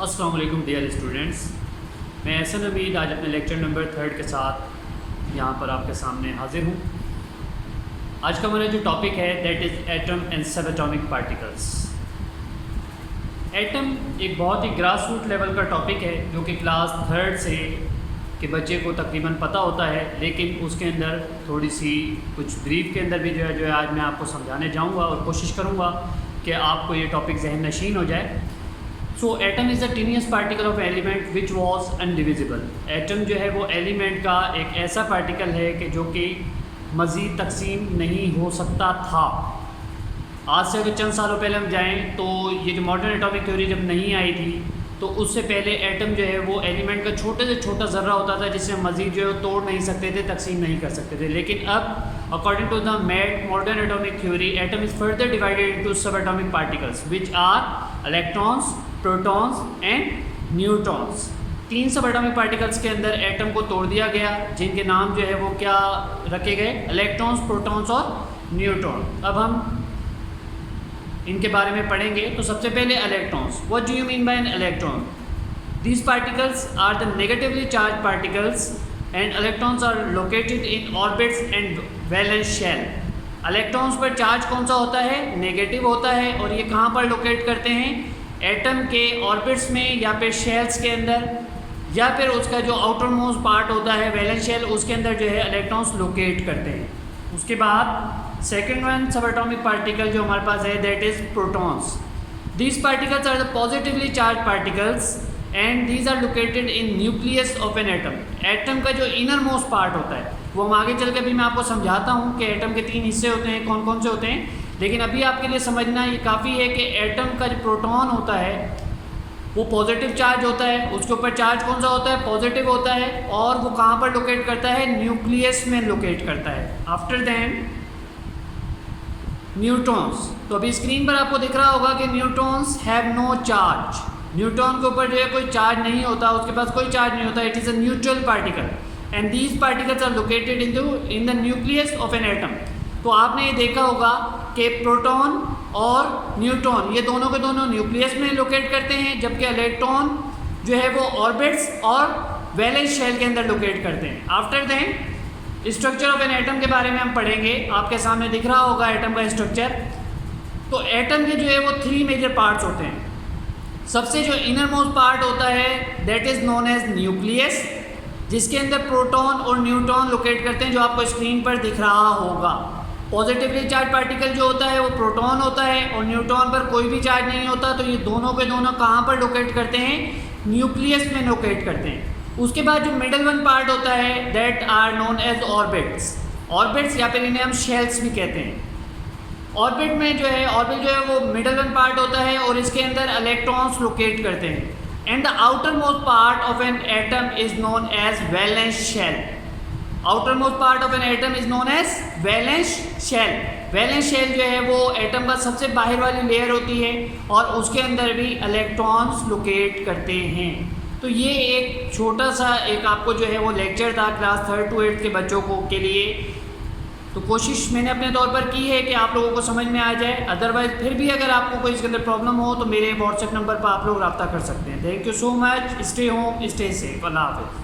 अस्सलाम वालेकुम dear students, मैं एहसन हमीद आज अपने लेक्चर नंबर 3 के साथ यहाँ पर आपके सामने हाजिर हूँ। आज का हमारा जो टॉपिक है दैट इज़ एटम एंड सब एटॉमिक पार्टिकल्स। एटम एक बहुत ही ग्रास रूट लेवल का टॉपिक है जो कि क्लास 3 से के बच्चे को तकरीबन पता होता है, लेकिन उसके अंदर थोड़ी सी कुछ ब्रीफ के अंदर भी जो है आज मैं आपको समझाने जाऊँगा और कोशिश करूँगा कि आपको ये टॉपिक जहन नशीन हो जाए। So atom is a tiniest particle of element which was undivisible. Atom जो है वो एलिमेंट का एक ऐसा पार्टिकल है कि जो कि मज़ीद तकसीम नहीं हो सकता था। आज से अगर चंद सालों पहले हम जाएं तो ये जो मॉडर्न एटॉमिक थ्योरी जब नहीं आई थी तो उससे पहले एटम जो है वो एलिमेंट का छोटे से छोटा ज़र्रा होता था जिससे हम मज़ीद जो है तोड़ नहीं सकते थे, तकसीम नहीं कर सकते थे। लेकिन अब according to the modern atomic theory atom is further divided into subatomic particles which are electrons, protons and neutrons. 3 subatomic particles के अंदर एटम को तोड़ दिया गया जिनके नाम जो है वो क्या रखे गए, इलेक्ट्रॉन्स, प्रोटॉन्स और न्यूट्रॉन। अब हम इनके बारे में पढ़ेंगे। तो सबसे पहले electrons. What do you mean by an electron? These particles are the negatively charged particles and electrons are located in orbits and valence shell. Electrons पर चार्ज कौन सा होता है? नेगेटिव होता है। और ये कहाँ पर लोकेट करते हैं? एटम के ऑर्बिट्स में या फिर शेल्स के अंदर, या फिर उसका जो आउटर मोस्ट पार्ट होता है वैलेंस शेल, उसके अंदर जो है इलेक्ट्रॉन्स लोकेट करते हैं। उसके बाद second one subatomic particle जो हमारे पास है that is protons. These particles are the positively charged particles and these are located in nucleus of an atom. Atom का जो इनर मोस्ट पार्ट होता है वो हम आगे चल के भी मैं आपको समझाता हूँ कि एटम के 3 हिस्से होते हैं, कौन कौन से होते हैं। लेकिन अभी आपके लिए समझना ये काफ़ी है कि एटम का जो प्रोटॉन होता है वो पॉजिटिव चार्ज होता है, उसके ऊपर चार्ज कौन सा होता है? पॉजिटिव होता है। और वो कहाँ पर लोकेट करता है? न्यूक्लियस में लोकेट करता है। After than neutrons. तो अभी स्क्रीन पर आपको दिख रहा होगा कि neutrons have no charge. Neutron के ऊपर जो है कोई चार्ज नहीं होता, उसके पास कोई चार्ज नहीं होता। It is a neutral particle and these particles are located in the nucleus of an atom. तो आपने ये देखा होगा कि प्रोटॉन और न्यूट्रॉन ये दोनों के दोनों न्यूक्लियस में लोकेट करते हैं, जबकि इलेक्ट्रॉन जो है वो ऑर्बिट्स और वैलेंस शेल के अंदर लोकेट करते हैं। After then structure of an atom के बारे में हम पढ़ेंगे। आपके सामने दिख रहा होगा एटम का स्ट्रक्चर। तो एटम के जो है वो 3 मेजर पार्ट्स होते हैं। सबसे जो इनर मोस्ट पार्ट होता है that is known as nucleus, जिसके अंदर प्रोटॉन और न्यूट्रॉन लोकेट करते हैं, जो आपको स्क्रीन पर दिख रहा होगा। पॉजिटिवली चार्ज पार्टिकल जो होता है वो प्रोटॉन होता है और न्यूट्रॉन पर कोई भी चार्ज नहीं होता। तो ये दोनों के दोनों कहाँ पर लोकेट करते हैं? न्यूक्लियस में लोकेट करते हैं। उसके बाद जो मिडल वन पार्ट होता है that are known as orbits. Orbits या फिर इन्हें हम शेल्स भी कहते हैं। ऑर्बिट में जो है वो मिडल वन पार्ट होता है और इसके अंदर इलेक्ट्रॉन्स लोकेट करते हैं। And the outermost part of an atom is known as valence shell. Outermost part of an atom is known as valence shell. Valence shell जो है वो एटम का सबसे बाहर वाली लेयर होती है और उसके अंदर भी इलेक्ट्रॉन्स लोकेट करते हैं। तो ये एक छोटा सा एक आपको जो है वो लेक्चर था क्लास 3 to 8 के बच्चों को के लिए। तो कोशिश मैंने अपने तौर पर की है कि आप लोगों को समझ में आ जाए। अदरवाइज फिर भी अगर आपको कोई इसके अंदर प्रॉब्लम हो तो मेरे व्हाट्सएप नंबर पर आप लोग रब्ता कर सकते हैं। Thank you so much. Stay home, stay safe. Allah हाफ़िज़।